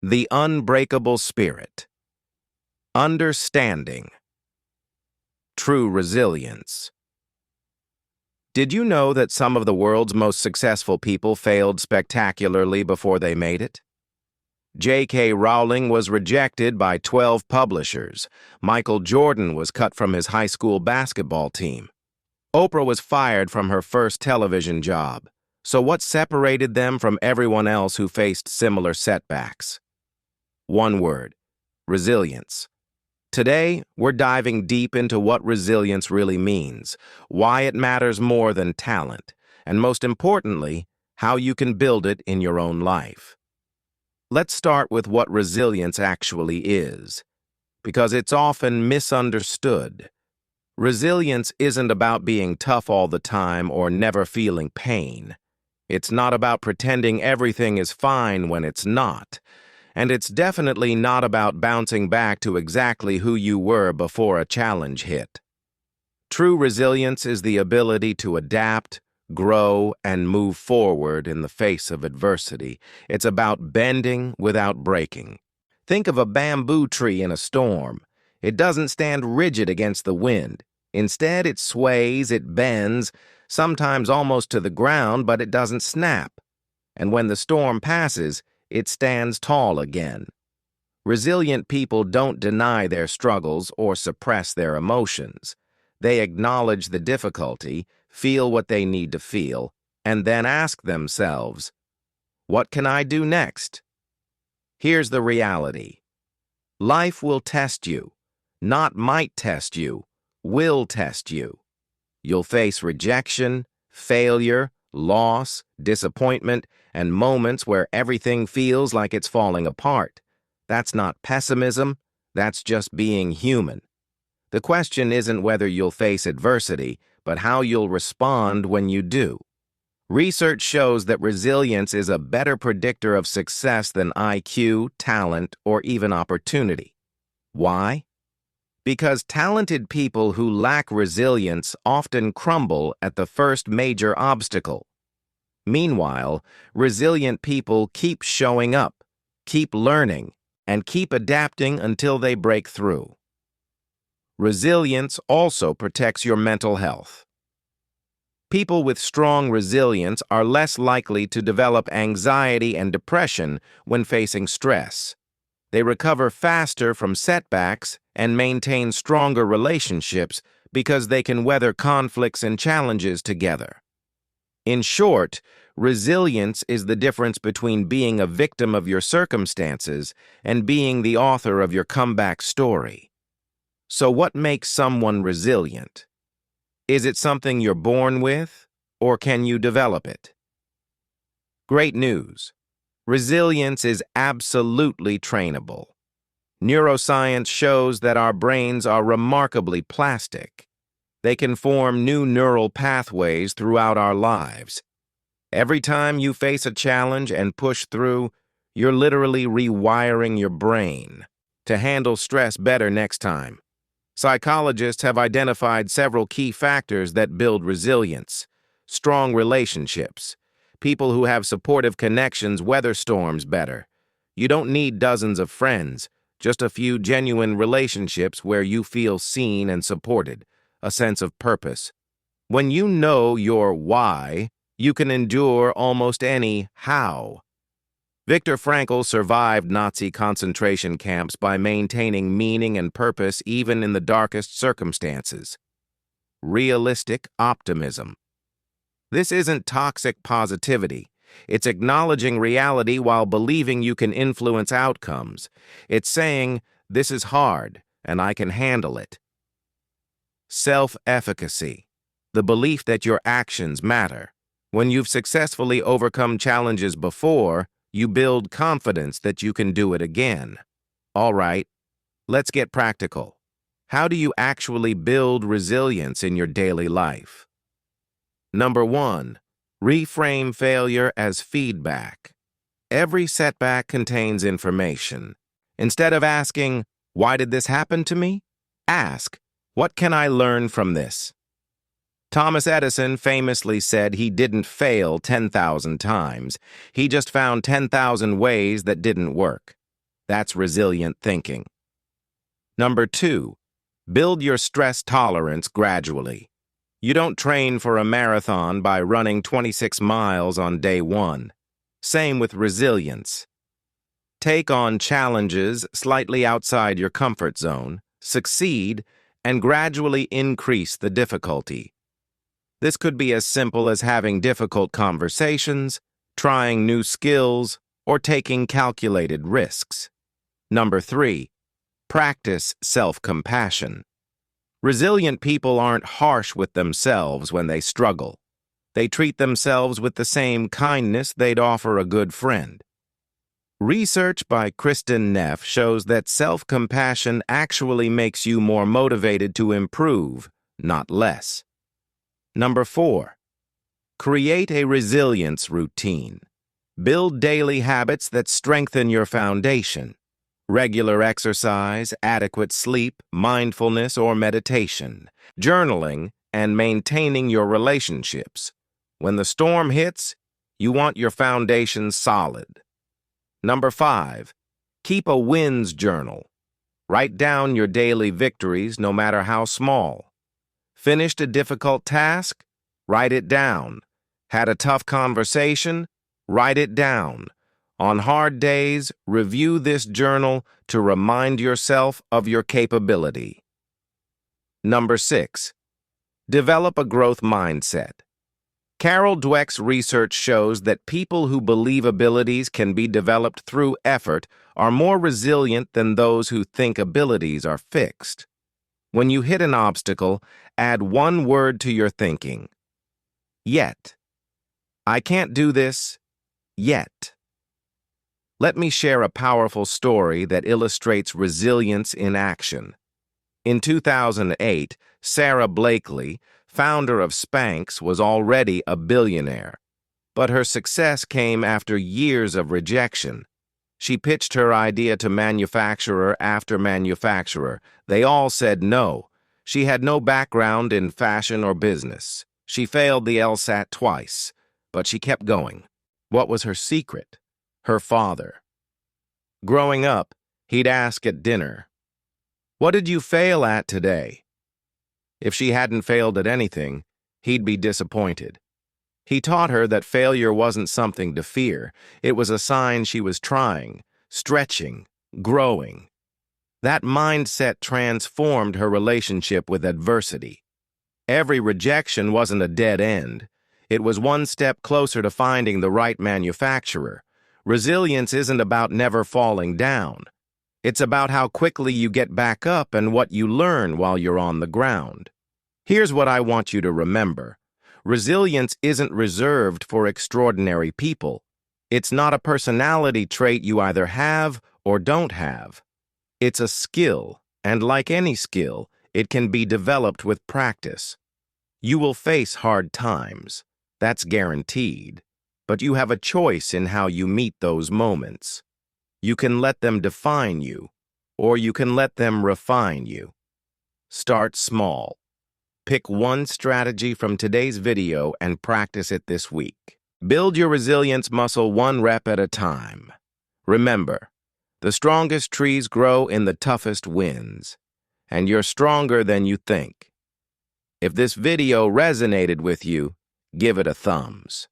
The Unbreakable Spirit. Understanding. True resilience. Did you know that some of the world's most successful people failed spectacularly before they made it? J.K. Rowling was rejected by 12 publishers. Michael Jordan was cut from his high school basketball team. Oprah was fired from her first television job. So what separated them from everyone else who faced similar setbacks? One word: resilience. Today, we're diving deep into what resilience really means, why it matters more than talent, and most importantly, how you can build it in your own life. Let's start with what resilience actually is, because it's often misunderstood. Resilience isn't about being tough all the time or never feeling pain. It's not about pretending everything is fine when it's not. And it's definitely not about bouncing back to exactly who you were before a challenge hit. True resilience is the ability to adapt, grow, and move forward in the face of adversity. It's about bending without breaking. Think of a bamboo tree in a storm. It doesn't stand rigid against the wind. Instead, it sways, it bends, sometimes almost to the ground, but it doesn't snap. And when the storm passes, it stands tall again. Resilient people don't deny their struggles or suppress their emotions. They acknowledge the difficulty, feel what they need to feel, and then ask themselves, what can I do next? Here's the reality. Life will test you. Not might test you, will test you. You'll face rejection, failure, loss, disappointment, and moments where everything feels like it's falling apart. That's not pessimism, that's just being human. The question isn't whether you'll face adversity, but how you'll respond when you do. Research shows that resilience is a better predictor of success than IQ, talent, or even opportunity. Why? Because talented people who lack resilience often crumble at the first major obstacle. Meanwhile, resilient people keep showing up, keep learning, and keep adapting until they break through. Resilience also protects your mental health. People with strong resilience are less likely to develop anxiety and depression when facing stress. They recover faster from setbacks and maintain stronger relationships because they can weather conflicts and challenges together. In short, resilience is the difference between being a victim of your circumstances and being the author of your comeback story. So what makes someone resilient? Is it something you're born with, or can you develop it? Great news. Resilience is absolutely trainable. Neuroscience shows that our brains are remarkably plastic. They can form new neural pathways throughout our lives. Every time you face a challenge and push through, you're literally rewiring your brain to handle stress better next time. Psychologists have identified several key factors that build resilience. Strong relationships. People who have supportive connections weather storms better. You don't need dozens of friends, just a few genuine relationships where you feel seen and supported, a sense of purpose. When you know your why, you can endure almost any how. Viktor Frankl survived Nazi concentration camps by maintaining meaning and purpose even in the darkest circumstances. Realistic optimism. This isn't toxic positivity. It's acknowledging reality while believing you can influence outcomes. It's saying, this is hard, and I can handle it. Self-efficacy. The belief that your actions matter. When you've successfully overcome challenges before, you build confidence that you can do it again. All right, let's get practical. How do you actually build resilience in your daily life? Number 1, reframe failure as feedback. Every setback contains information. Instead of asking, why did this happen to me? Ask, what can I learn from this? Thomas Edison famously said he didn't fail 10,000 times. He just found 10,000 ways that didn't work. That's resilient thinking. Number 2, build your stress tolerance gradually. You don't train for a marathon by running 26 miles on day 1. Same with resilience. Take on challenges slightly outside your comfort zone, succeed, and gradually increase the difficulty. This could be as simple as having difficult conversations, trying new skills, or taking calculated risks. Number 3, practice self-compassion. Resilient people aren't harsh with themselves when they struggle. They treat themselves with the same kindness they'd offer a good friend. Research by Kristen Neff shows that self-compassion actually makes you more motivated to improve, not less. Number 4, create a resilience routine. Build daily habits that strengthen your foundation. Regular exercise, adequate sleep, mindfulness or meditation, journaling, and maintaining your relationships. When the storm hits, you want your foundation solid. Number 5, keep a wins journal. Write down your daily victories, no matter how small. Finished a difficult task? Write it down. Had a tough conversation? Write it down. On hard days, review this journal to remind yourself of your capability. Number 6, develop a growth mindset. Carol Dweck's research shows that people who believe abilities can be developed through effort are more resilient than those who think abilities are fixed. When you hit an obstacle, add one word to your thinking. Yet. I can't do this yet. Let me share a powerful story that illustrates resilience in action. In 2008, Sarah Blakely, founder of Spanx, was already a billionaire. But her success came after years of rejection. She pitched her idea to manufacturer after manufacturer. They all said no. She had no background in fashion or business. She failed the LSAT twice, but she kept going. What was her secret? Her father. Growing up, he'd ask at dinner, "What did you fail at today?" If she hadn't failed at anything, he'd be disappointed. He taught her that failure wasn't something to fear. It was a sign she was trying, stretching, growing. That mindset transformed her relationship with adversity. Every rejection wasn't a dead end. It was one step closer to finding the right manufacturer. Resilience isn't about never falling down. It's about how quickly you get back up and what you learn while you're on the ground. Here's what I want you to remember. Resilience isn't reserved for extraordinary people. It's not a personality trait you either have or don't have. It's a skill, and like any skill, it can be developed with practice. You will face hard times. That's guaranteed. But you have a choice in how you meet those moments. You can let them define you, or you can let them refine you. Start small. Pick one strategy from today's video and practice it this week. Build your resilience muscle one rep at a time. Remember, the strongest trees grow in the toughest winds, and you're stronger than you think. If this video resonated with you, give it a thumbs.